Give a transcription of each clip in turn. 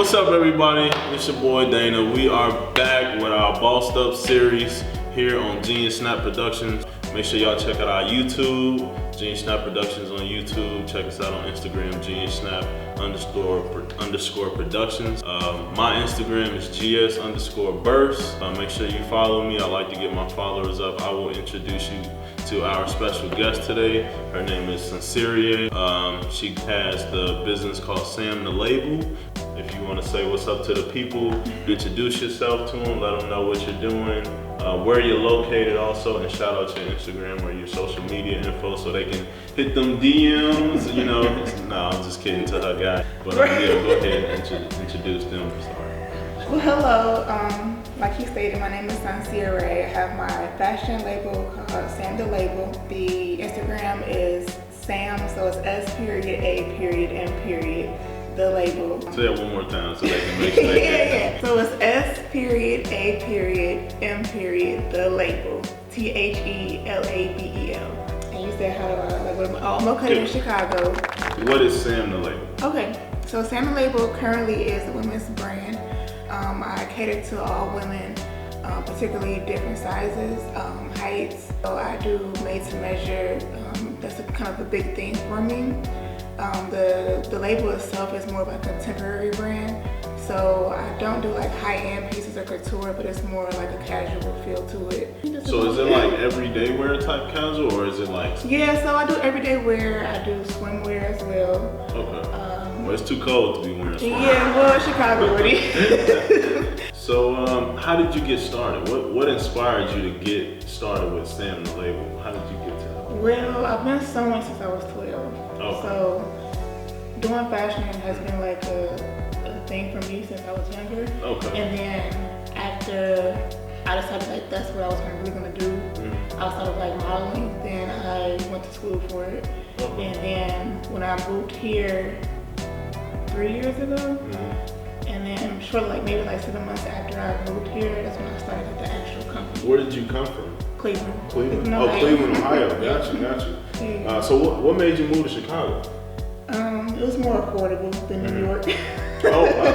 What's up, everybody? It's your boy Dana. We are back with our Bossed Up series here on GeniuSnap Productions. Make sure y'all check out our YouTube, GeniuSnap Productions on YouTube. Check us out on Instagram, GeniuSnap_Productions. My Instagram is GS_Burst. Make sure you follow me. I like to get my followers up. I will introduce you to our special guest today. Her name is Sonseeahray. She has the business called S.A.M, the label. If you want to say what's up to the people, introduce yourself to them, let them know what you're doing, where you're located also, and shout out your Instagram or your social media info so they can hit them DMs, you know. No, I'm just kidding to her guy. But yeah, go ahead and introduce them. Sorry. Well, hello. Like he stated, my name is Sonseeahray. I have my fashion label called S.A.M the label. The Instagram is S.A.M, so it's S.A.M the label. Say that one more time so they can make sure. Yeah. So it's S.A.M the label. THELABEL. And you said how do I like what am I? Oh, I'm located in Chicago. What is S.A.M the label? Okay. So S.A.M the label currently is a women's brand. I cater to all women, particularly different sizes, heights. So I do made to measure. That's kind of a big thing for me. The label itself is more of a contemporary brand. So I don't do like high-end pieces or couture, but it's more like a casual feel to it. So is it like everyday wear type casual, or is it like? Yeah, so I do everyday wear. I do swimwear as well. Okay. Well, it's too cold to be wearing swimwear. Yeah, well, Chicago already. So how did you get started? What inspired you to get started with S.A.M the label? How did you get to that? Well, I've been sewing since I was 12. Okay. So doing fashion has been like a thing for me since I was younger. Okay. And then after I decided like that's what I was really gonna do, outside of like modeling, then I went to school for it. Okay. And then when I moved here 3 years ago, and then shortly, like maybe like 7 months after I moved here, that's when I started at the actual company. Where did you come from? Cleveland. Cleveland? No, oh, Cleveland, Ohio. Got you. Yeah. So what made you move to Chicago? It was more affordable than New York.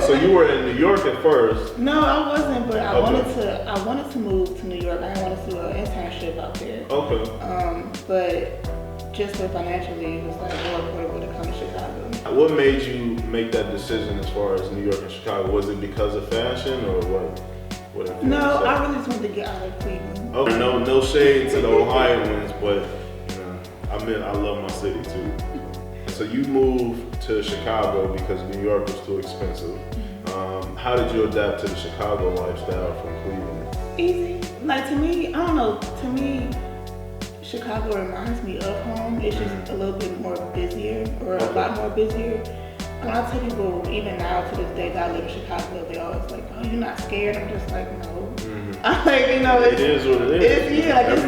So you were in New York at first? No, I wasn't, but I wanted to move to New York. I wanted to do an internship out there. Okay. But just with financially, it was like more affordable to come to Chicago. What made you make that decision as far as New York and Chicago? Was it because of fashion or what? No, I really just wanted to get out of Cleveland. Okay, no shade to the Ohioans, but I love my city too. So you moved to Chicago because New York was too expensive. How did you adapt to the Chicago lifestyle from Cleveland? Easy. Like to me, I don't know, to me, Chicago reminds me of home. It's just a little bit more busier, or a lot more busier. When I tell people, even now to this day, that I live in Chicago, they always like, "Oh, you're not scared?" I'm just like, "No." I'm like, it is what it is.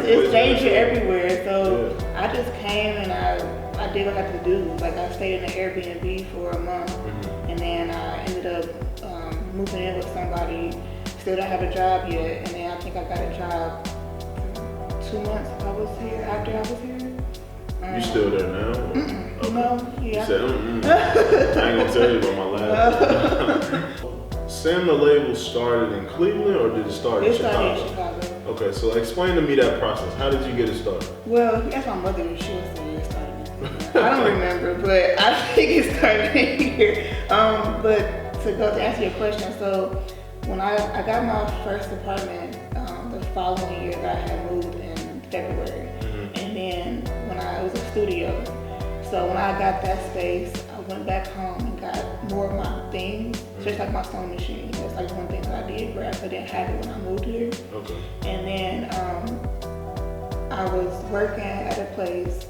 It's danger everywhere. So I just came and I did what I had to do. Like I stayed in an Airbnb for a month, and then I ended up moving in with somebody. Still don't have a job yet, and then I think I got a job 2 months after I was here. You still there now? Okay. No, yeah. You said, I ain't gonna tell you about my last S.A.M the label started in Cleveland, or did it start in Chicago? It started in Chicago. Okay, so explain to me that process. How did you get it started? Well, that's my mother. She was saying it started in Cleveland. I don't remember, but I think it started in here. But to answer your question, so when I got my first apartment the following year that I had moved in February, and then it was a studio. So when I got that space, I went back home and got more of my things, just like my sewing machine. That's like one thing that I did grab. I didn't have it when I moved here. Okay. And then I was working at a place,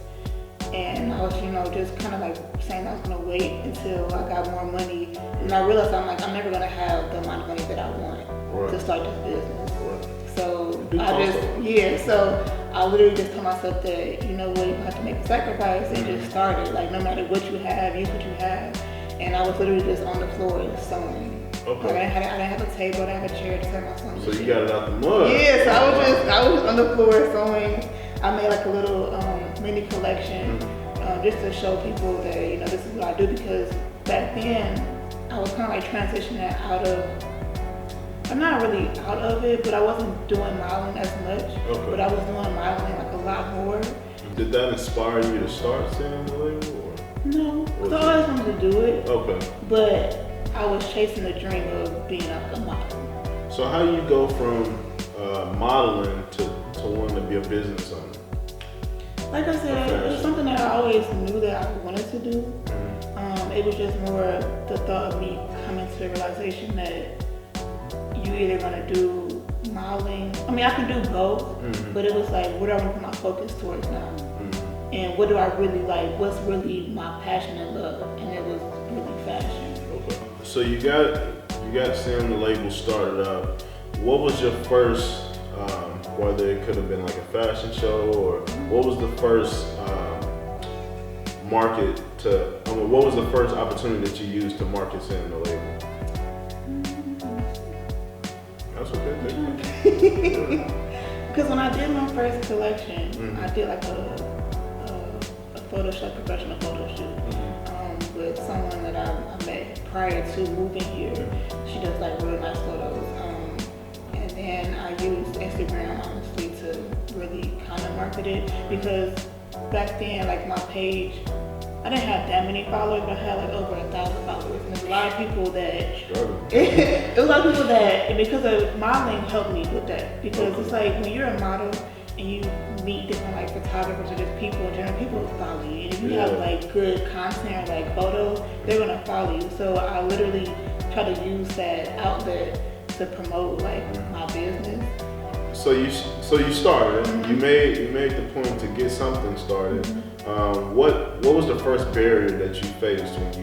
and I was, just kind of like saying I was gonna wait until I got more money. And I realized I'm never gonna have the amount of money that I want to start this business. So I literally just told myself that, you know what, you have to make a sacrifice and just start it. Like no matter what you have, use what you have. And I was literally just on the floor sewing. Okay. Like, I didn't have a table, I didn't have a chair to set my sewing. So you got it out the mud. Yeah, so I was on the floor sewing. I made like a little mini collection just to show people that, this is what I do, because back then I was kind of like transitioning out of, I'm not really out of it, but I wasn't doing modeling as much. Okay. But I was doing modeling like a lot more. Did that inspire you to start S.A.M the label? Or? No, because I always wanted to do it. Okay. But I was chasing the dream of being a model. So how do you go from modeling to wanting to be a business owner? Like I said, it was something that I always knew that I wanted to do. It was just more the thought of me coming to the realization that you either gonna do modeling. I mean, I can do both, but it was like, what do I want to put my focus towards now? And what do I really like? What's really my passion and love? And it was really fashion. Okay. So you got S.A.M the label started up. What was your first, whether it could have been like a fashion show, or what was the first market to, what was the first opportunity that you used to market S.A.M the label? That's okay. Because when I did my first collection, I did like a photo shoot, professional photo shoot, with someone that I met prior to moving here. She does like real nice photos. And then I used Instagram honestly to really kind of market it, because back then, like my page, I didn't have that many followers, but I had like over 1,000 followers. And there's a lot of people that, it was a lot of people that, and because of modeling helped me with that. Because it's like when you're a model and you meet different like photographers or just people in general, people will follow you. And if you have like good content or like photos, they're gonna follow you. So I literally try to use that outlet to promote like my business. So you started. You made the point to get something started. What was the first barrier that you faced when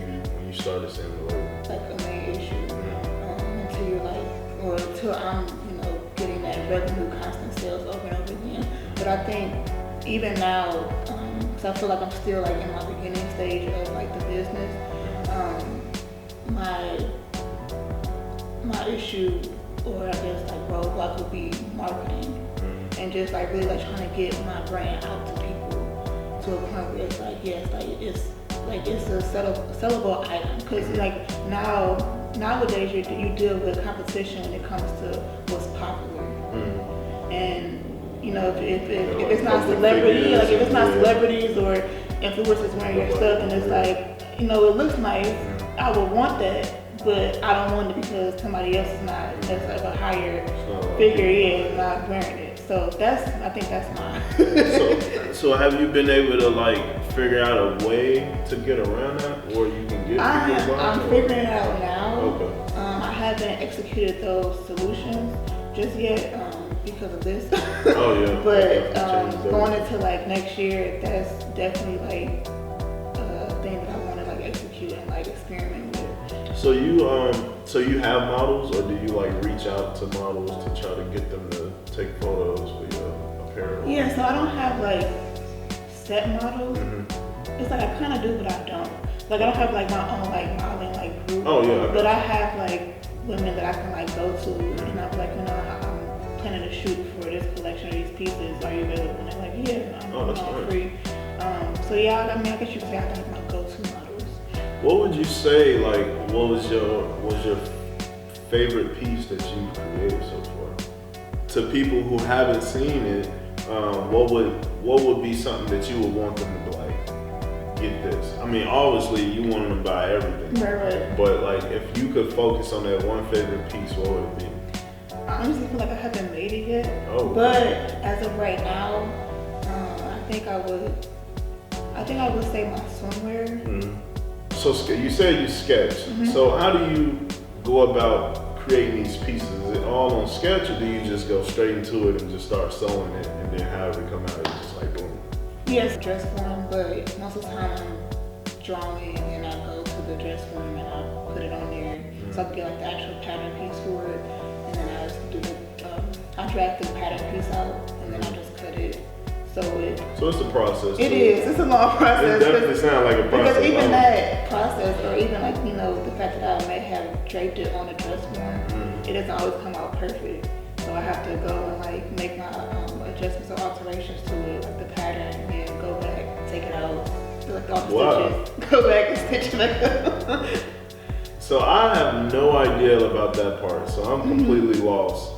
you started S.A.M the label? Like a main issue, until you're like, or until I'm getting that revenue, constant sales over and over again. But I think even now, because I feel like I'm still like in my beginning stage of like the business, my issue, or I guess like roadblock, would be marketing, and just like really like trying to get my brand out to people to a point where it's like, yes, like it's a sellable item. Because like nowadays you deal with competition when it comes to what's popular, and if it's not celebrity, like if it's not celebrities or influencers wearing your stuff, and it's like, it looks nice, I would want that. But I don't want it because somebody else is not, that's like a higher figure, is not wearing it. So I think that's mine. So have you been able to like figure out a way to get around that, or you can get? I'm figuring it out now. Okay. I haven't executed those solutions just yet because of this. Oh yeah. But going into like next year, that's definitely like a thing that I want to like execute and like experiment with. So you have models, or do you like reach out to models to try to get them to take photos for your apparel? Yeah, so I don't have like set models. It's like I kind of do, but I don't. Like I don't have like my own like modeling like group. Oh yeah. But I have like women that I can like go to, and I'm like, I'm planning to shoot for this collection of these pieces. Are you available? And they're like, yeah, I'm all free. So yeah, I mean, I guess you could say I have my go-to models. What would you say, like, what was your favorite piece that you created so far? To people who haven't seen it, what would be something that you would want them to like, get this? I mean, obviously you want them to buy everything. Right. But like, if you could focus on that one favorite piece, what would it be? I honestly feel like I haven't made it yet. Oh. But as of right now, I think I would say my swimwear. So you said you sketch. So how do you go about creating these pieces? Is it all on sketch, or do you just go straight into it and just start sewing it, and then have it come out, it's just like boom? Yes, dress form, but most of the time I'm drawing and I go to the dress form and I put it on there so I can get like the actual pattern piece for it, and then I just do I draft the pattern piece out and then I just cut it. So it's a process. It's a long process. It definitely sounds like a process. Because even that process, or even like, the fact that I may have draped it on a dress form, it doesn't always come out perfect. So I have to go and like make my adjustments or alterations to it, like the pattern, and then go back, take it out, do like all the stitches, go back and stitch it back up. So I have no idea about that part, so I'm completely lost.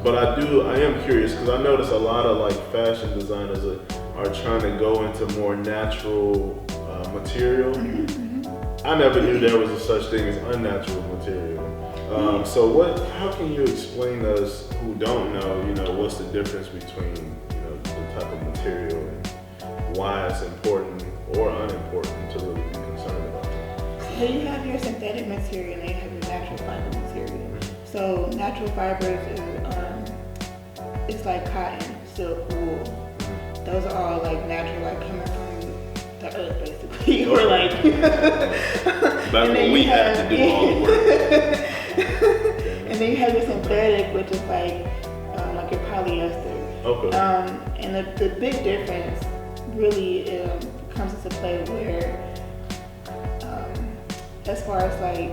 But I am curious because I notice a lot of like fashion designers are trying to go into more natural material. I never knew there was a such thing as unnatural material. So how can you explain to us who don't know, what's the difference between, the type of material and why it's important or unimportant to really be concerned about that? So you have your synthetic material and you have your natural fiber material. So natural fibers it's like cotton, silk, wool. Those are all like natural, like coming from the earth basically. Or like that's what we have to do all the work. And then you have your synthetic, which is like your polyester. Okay. And the big difference really comes into play where as far as like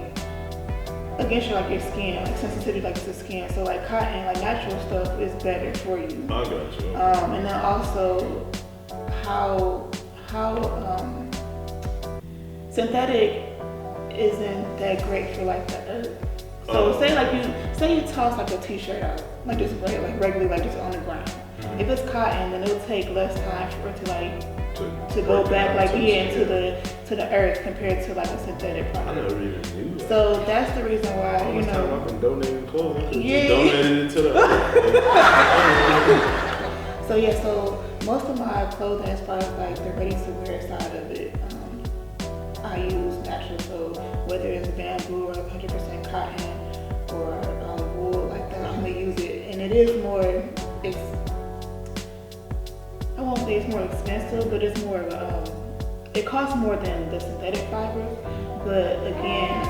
against your skin, like sensitivity like to skin. So like cotton, like natural stuff is better for you. I got you. And then also how synthetic isn't that great for like the earth. So say you toss like a t-shirt out, like just regularly, like just on the ground. If it's cotton, then it'll take less time for it to go back into the earth compared to like a synthetic product. I never even knew that. So that's the reason why Time I've been donating clothes. I Yeah. just donated it to the earth. So most of my clothing, as far as like the ready to wear side of it, I use natural. So whether it's bamboo or 100% cotton or wool, like that, I'm gonna use it, and it is more. I won't say it's more expensive, but it's more of it costs more than the synthetic fibers, but again,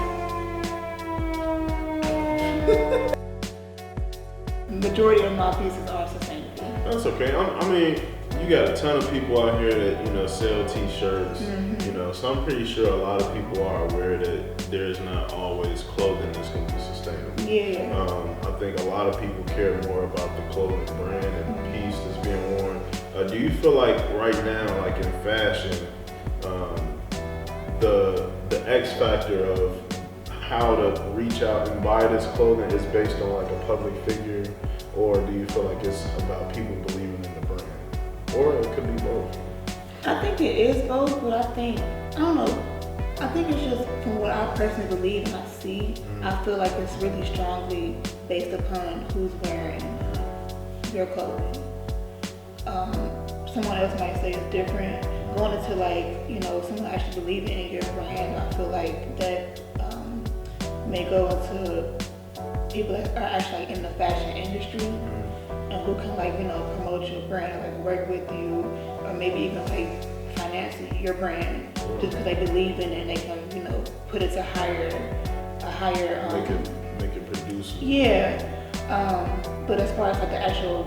majority of my pieces are sustainable. That's okay. I mean, you got a ton of people out here that sell t-shirts. So I'm pretty sure a lot of people are aware that there's not always clothing that's going to be sustainable. Yeah. I think a lot of people care more about the clothing brand and the piece that's being worn. Do you feel like right now, like in fashion, the X factor of how to reach out and buy this clothing is based on like a public figure, or do you feel like it's about people believing in the brand, or it could be both? I think it is both, but I don't know. I think it's just from what I personally believe and I see. I feel like it's really strongly based upon who's wearing your clothing. Someone else might say it's different. Going into someone actually believing in your brand, I feel like that may go into people that are actually in the fashion industry and who can promote your brand, work with you, or maybe even finance your brand just because they believe in it and they can put it to a higher make it produce. Yeah. But as far as the actual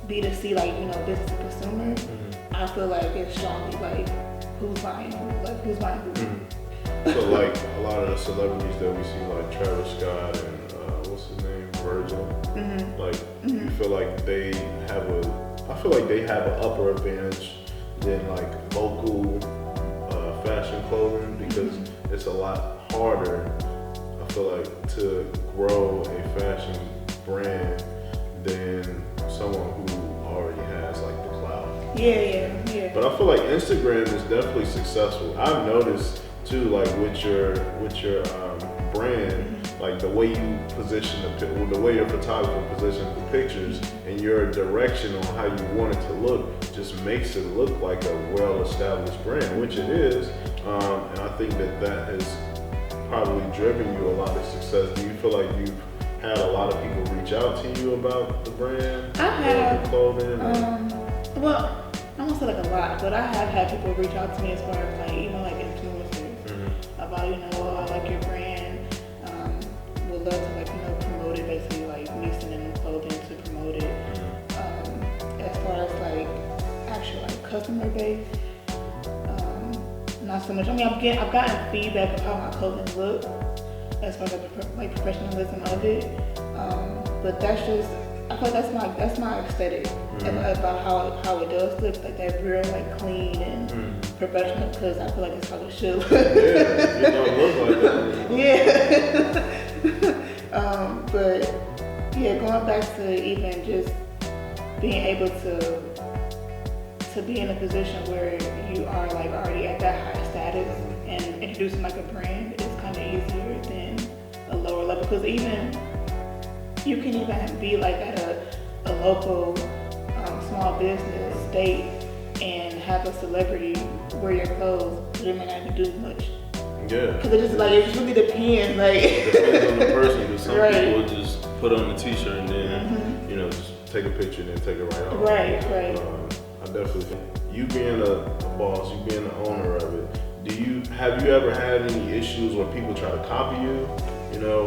B2C, business to consumer, I feel like it's strongly who's buying who. So a lot of the celebrities that we see, like Travis Scott and what's his name, Virgil, you feel like they have an upper advantage than local fashion clothing because it's a lot harder, I feel like, to grow a fashion brand than someone who already has the clout. Yeah. But I feel like Instagram is definitely successful. I've noticed too, with your brand, the way you position the way your photographer positions the pictures and your direction on how you want it to look just makes it look like a well-established brand, which it is. And I think that has probably driven you a lot of success. Do you feel like you've had a lot of people reach out to you about the brand? I have. The clothing? Well, I won't say a lot, but I have had people reach out to me as far as even influencers about, I like your brand. Would love to promote it, basically me sending them clothing to promote it. As far as actual customer base, not so much. I mean, I've gotten feedback of how my clothing look as far as professionalism of it. But that's just, I feel like that's my aesthetic. about how it does look, like that real like clean and professional, because I feel like it's how it should look. Yeah, it don't look like that. Yeah. But yeah, going back to even just being able to be in a position where you are like already at that high status and introducing like a brand is kind of easier than a lower level, because even you can even be like at a local small business state and have a celebrity wear your clothes, but it may not even do much. Yeah. Because it just like, it really depends. Like, it depends on the person, because some right. people just put on the t-shirt and then, you know, just take a picture and then take it right off. Right. I definitely think you being a boss, you being the owner of it, have you ever had any issues where people try to copy you, you know,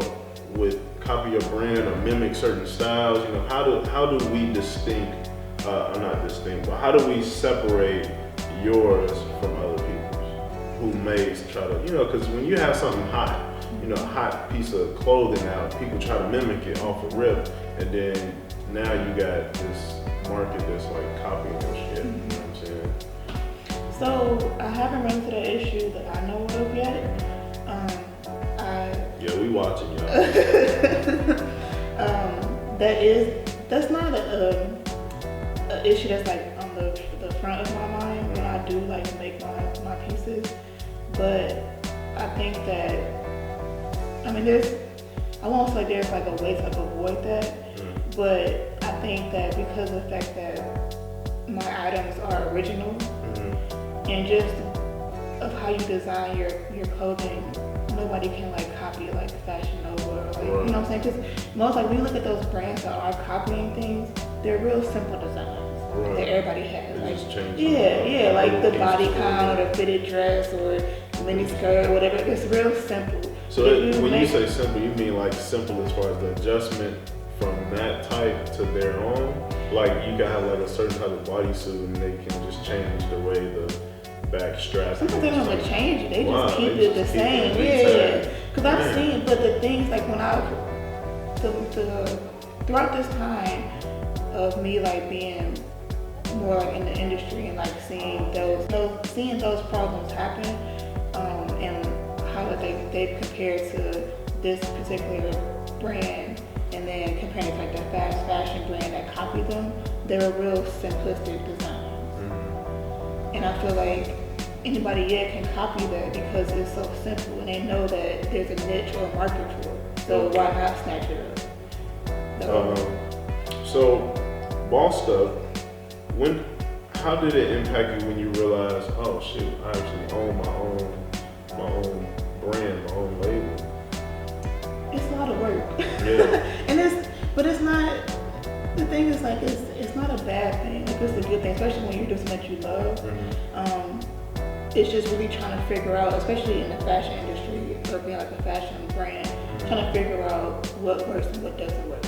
copy your brand or mimic certain styles? You know, how do we but how do we separate yours from other people's who may try to, you know, because when you have something hot, you know, a hot piece of clothing out, people try to mimic it off a rip, and then now you got this market that's like copying your shit, you know what I'm saying? So I haven't run into that issue that I know of yet. Yeah, we watching y'all. That's not a issue that's like on the front of my mind when I do like make my pieces. But I think that, I mean, I won't say there's like a way to avoid that, but I think that because of the fact that my items are original and just of how you design your clothing, nobody can like copy like Fashion Nova or like, you know what I'm saying? Because most like when you look at those brands that are copying things, they're real simple designs that everybody has. Like, like the body count or the fitted dress or mini skirt or whatever. It's real simple. So when you say simple, you mean like simple as far as the adjustment from that type to their own? Like you can have like a certain type of bodysuit and they can just change the way the back strap. Sometimes they don't even change it. They just keep it the same. Yeah. Because I've seen, but the things like when throughout this time of me like being more like in the industry and like seeing those problems happen, and how they compare to this particular brand, and then comparing it to like the fast fashion brand that copied them, they're a real simplistic design. And I feel like anybody yet can copy that because it's so simple and they know that there's a niche or a market for it. So why not snatch it up? So Bossed Up, how did it impact you when you realized, oh shoot, I actually own my own brand, my own label? It's a lot of work. Yeah. But it's not. The thing is like it's not a bad thing. Like it's a good thing, especially when you're doing something that you love. It's just really trying to figure out, especially in the fashion industry or being like a fashion brand, trying to figure out what works and what doesn't work,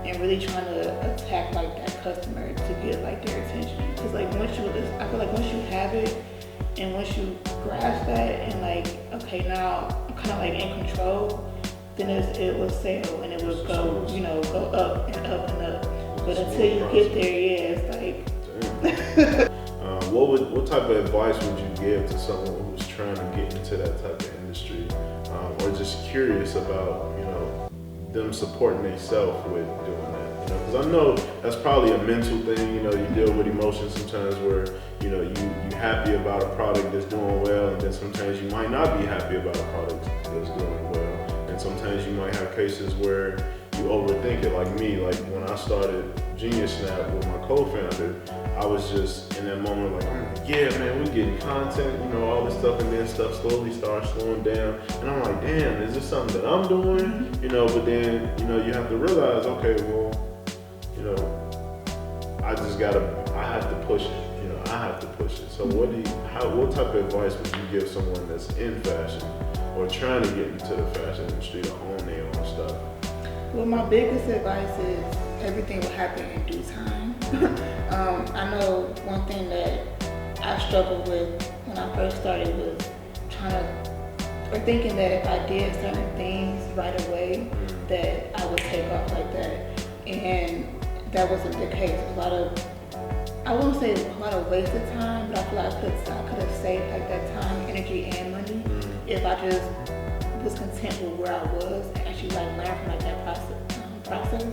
and really trying to attack like that customer to get like their attention. Because like I feel like once you have it and once you grasp that and like, okay, now I'm kind of like in control, then it will sell and it will go, you know, go up and up and up. But until you get there, it's like. What type of advice would you give to someone who's trying to get into that type of industry, or just curious about, you know, them supporting themselves with doing that? You know, because I know that's probably a mental thing. You know, you deal with emotions sometimes where, you know, you happy about a product that's doing well, and then sometimes you might not be happy about a product that's doing well. And sometimes you might have cases where you overthink it, like me. Like when I started GeniuSnap with my co-founder, I was just in that moment like, yeah, man, we getting content, you know, all this stuff, and then stuff slowly starts slowing down. And I'm like, damn, is this something that I'm doing? You know, but then, you know, you have to realize, okay, well, you know, I have to push it. You know, I have to push it. So what type of advice would you give someone that's in fashion or trying to get into the fashion industry to own their own stuff? Well, my biggest advice is everything will happen in due time. I know one thing that I struggled with when I first started was thinking that if I did certain things right away, that I would take off like that. And that wasn't the case. A lot of, I won't say a lot of wasted time, but I feel like I could have saved like that time, energy, and money if I just was content with where I was and actually like learn from like that process.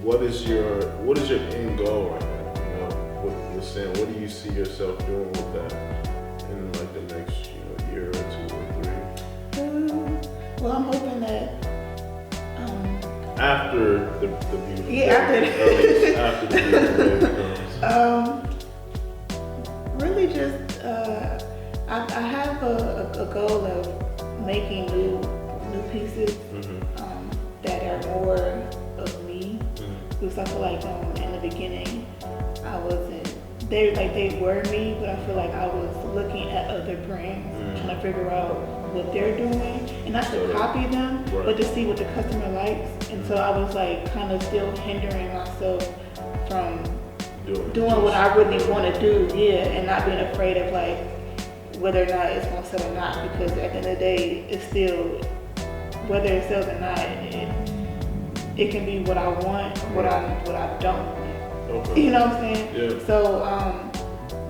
What is your end goal right now? You know, with S.A.M, what do you see yourself doing with that in like the next year or 2 or 3? Well, I'm hoping that after the beautiful baby, after the beautiful baby comes. Really just I have a goal of making new pieces that are more of me, because I feel like in the beginning I wasn't. They were me, but I feel like I was looking at other brands, trying to figure out what they're doing, and not to copy them, but to see what the customer likes. And so I was like kind of still hindering myself from doing what I really want to do, and not being afraid of like whether or not it's gonna sell or not, because at the end of the day, it's still, whether it sells or not, it can be what I want, what I don't want. Okay. You know what I'm saying? Yeah. So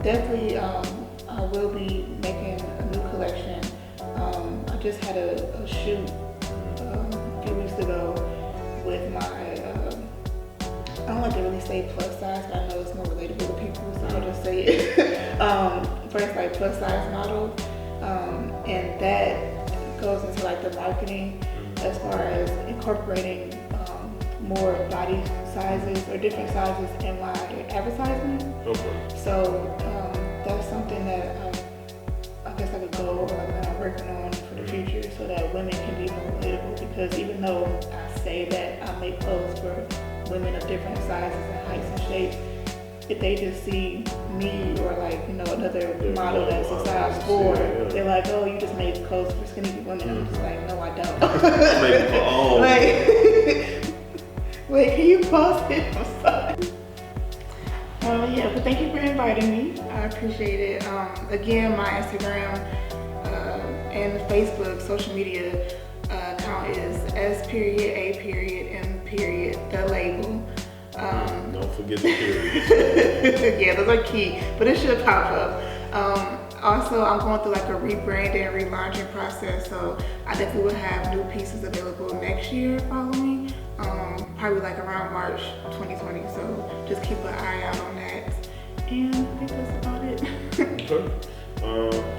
definitely I will be making a new collection. I just had a shoot a few weeks ago with my, I don't like to really say plus size, but I know it's more relatable to people, so I'll just say it. First like plus size model, and that goes into like the marketing as far as incorporating more body sizes or different sizes in my advertisement. Okay. So that's something that I guess like a goal that I'm working on for the future, so that women can be more relatable. Because even though I say that I make clothes for women of different sizes and heights and shapes, if they just see me or like another model that's a size 4, they're like, oh, you just made clothes for skinny women. I'm just like, no, I don't. I make it for all. Wait, can you pause it? I'm sorry. Yeah, but thank you for inviting me. I appreciate it. Again, my Instagram and Facebook social media account is S.A.M. the label. Don't forget the period. Yeah, those are key, but it should pop up. Also, I'm going through like a rebranding and relaunching process, so I definitely will have new pieces available next year following, probably like around March 2020, so just keep an eye out on that. And I think that's about it. Okay.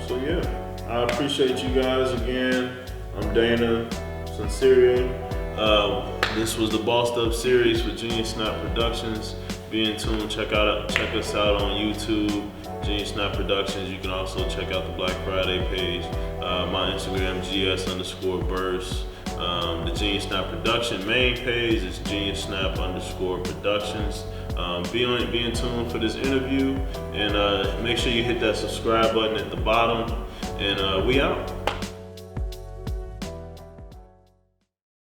So yeah, I appreciate you guys again. I'm Dana, Sonsherray. This was the Bossed Up series with GeniuSnap Productions. Be in tune, check us out on YouTube, GeniuSnap Productions. You can also check out the Black Friday page. My Instagram, GS_Burst. The GeniuSnap Production main page is GeniuSnap_Productions. Be in tune for this interview, and make sure you hit that subscribe button at the bottom, and we out.